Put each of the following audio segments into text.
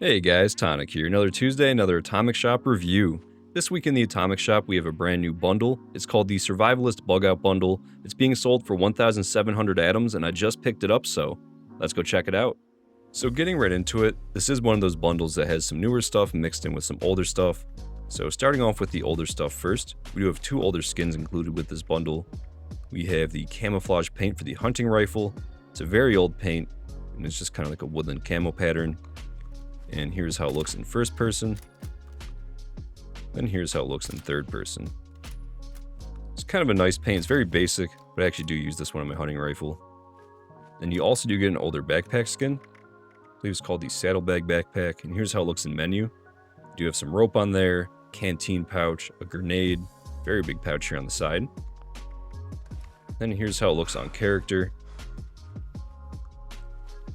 Hey guys, Tonic here. Another Tuesday, another Atomic Shop review. This week in the Atomic Shop, we have a brand new bundle. It's called the Survivalist Bugout Bundle. It's being sold for 1,700 atoms, and I just picked it up, so let's go check it out. So getting right into it, this is one of those bundles that has some newer stuff mixed in with some older stuff. So starting off with the older stuff first, we do have two older skins included with this bundle. We have the camouflage paint for the hunting rifle. It's a very old paint, and it's just kind of like a woodland camo pattern. And here's how it looks in first person. Then here's how it looks in third person. It's kind of a nice paint. It's very basic, but I actually do use this one on my hunting rifle. And you also do get an older backpack skin. I believe it's called the Saddlebag Backpack. And here's how it looks in menu. You do have some rope on there, canteen pouch, a grenade, very big pouch here on the side. Then here's how it looks on character.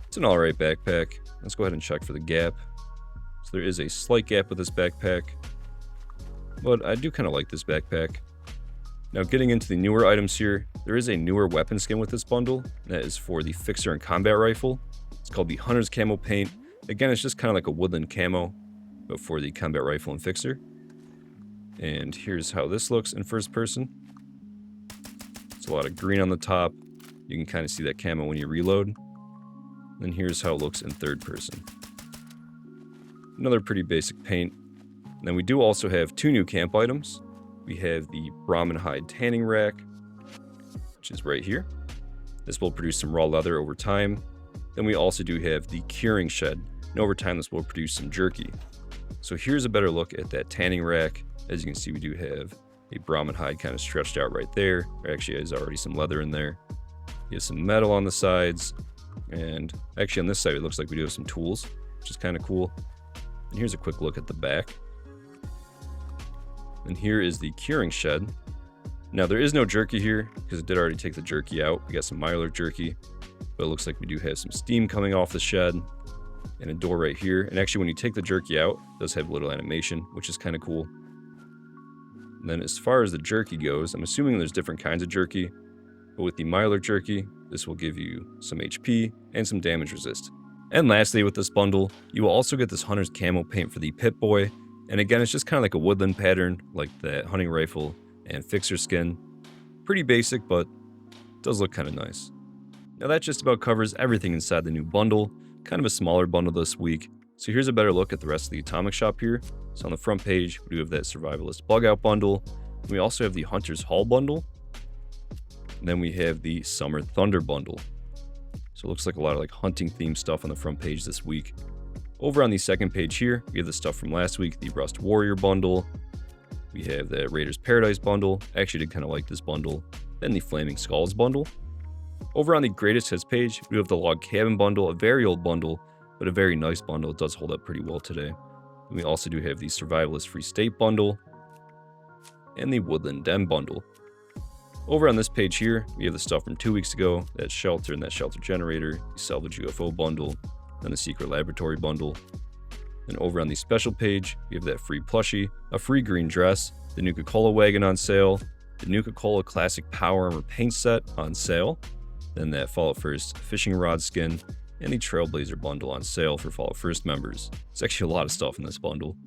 It's an alright backpack. Let's go ahead and check for the gap. So there is a slight gap with this backpack, but I do kind of like this backpack. Now getting into the newer items here, there is a newer weapon skin with this bundle. That is for the Fixer and Combat Rifle. It's called the Hunter's Camo Paint. Again, it's just kind of like a woodland camo, but for the Combat Rifle and Fixer. And here's how this looks in first person. It's a lot of green on the top. You can kind of see that camo when you reload. And here's how it looks in third person. Another pretty basic paint. And then we do also have two new camp items. We have the Brahmin Hide Tanning Rack, which is right here. This will produce some raw leather over time. Then we also do have the Curing Shed, and over time this will produce some jerky. So here's a better look at that tanning rack. As you can see, we do have a Brahmin hide kind of stretched out right there. There actually is already some leather in there. You have some metal on the sides. And actually on this side, it looks like we do have some tools, which is kind of cool. And here's a quick look at the back. And here is the Curing Shed. Now there is no jerky here because it did already take the jerky out. We got some Mylar jerky, but it looks like we do have some steam coming off the shed and a door right here. And actually when you take the jerky out, it does have a little animation, which is kind of cool. And then as far as the jerky goes, I'm assuming there's different kinds of jerky, but with the Mylar jerky, this will give you some HP and some damage resist. And lastly, with this bundle, you will also get this Hunter's Camo Paint for the Pip-Boy. And again, it's just kind of like a woodland pattern, like that hunting rifle and Fixer skin. Pretty basic, but does look kind of nice. Now that just about covers everything inside the new bundle. Kind of a smaller bundle this week. So here's a better look at the rest of the Atomic Shop here. So on the front page, we do have that Survivalist Bugout bundle. And we also have the Hunter's Haul bundle. And then we have the Summer Thunder bundle. So it looks like a lot of like hunting themed stuff on the front page this week. Over on the second page here, we have the stuff from last week, the Rust Warrior bundle. We have the Raiders Paradise bundle. I actually did kind of like this bundle. Then the Flaming Skulls bundle. Over on the Greatest Hits page, we have the Log Cabin bundle, a very old bundle, but a very nice bundle. It does hold up pretty well today. And we also do have the Survivalist Free State bundle and the Woodland Den bundle. Over on this page here, we have the stuff from 2 weeks ago, that shelter and that shelter generator, the Salvage UFO bundle, and the Secret Laboratory bundle. And over on the special page, we have that free plushie, a free green dress, the Nuka-Cola wagon on sale, the Nuka-Cola Classic Power Armor paint set on sale, then that Fallout First fishing rod skin, and the Trailblazer bundle on sale for Fallout First members. It's actually a lot of stuff in this bundle.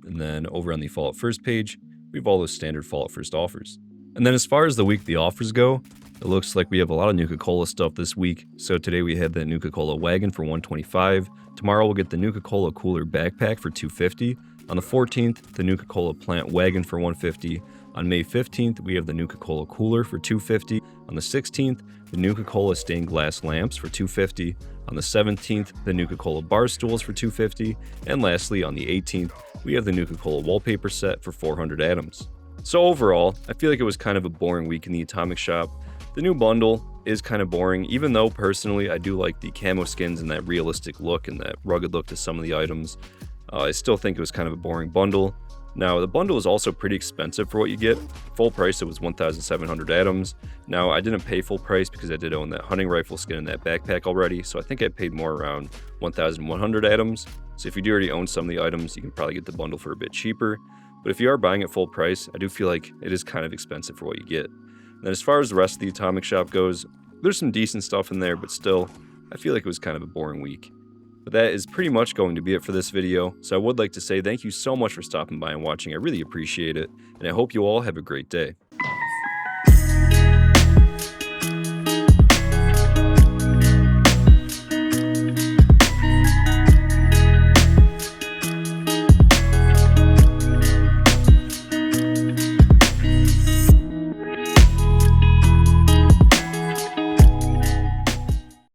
And then over on the Fallout First page, we have all those standard Fallout First offers. And then as far as the weekly offers go, it looks like we have a lot of Nuka-Cola stuff this week. So today we have the Nuka-Cola wagon for $125. Tomorrow we'll get the Nuka-Cola cooler backpack for $250. On the 14th, the Nuka-Cola plant wagon for $150. On May 15th, we have the Nuka-Cola cooler for $250. On the 16th, the Nuka-Cola stained glass lamps for $250. On the 17th, the Nuka-Cola bar stools for $250. And lastly, on the 18th, we have the Nuka-Cola wallpaper set for 400 atoms. So overall, I feel like it was kind of a boring week in the Atomic Shop. The new bundle is kind of boring, even though personally I do like the camo skins and that realistic look and that rugged look to some of the items. I still think it was kind of a boring bundle. Now, the bundle is also pretty expensive for what you get. Full price, it was 1,700 atoms. Now, I didn't pay full price because I did own that hunting rifle skin and that backpack already, so I think I paid more around 1,100 atoms. So if you do already own some of the items, you can probably get the bundle for a bit cheaper. But if you are buying at full price, I do feel like it is kind of expensive for what you get. And then as far as the rest of the Atomic Shop goes, there's some decent stuff in there, but still, I feel like it was kind of a boring week. But that is pretty much going to be it for this video, so I would like to say thank you so much for stopping by and watching. I really appreciate it, and I hope you all have a great day.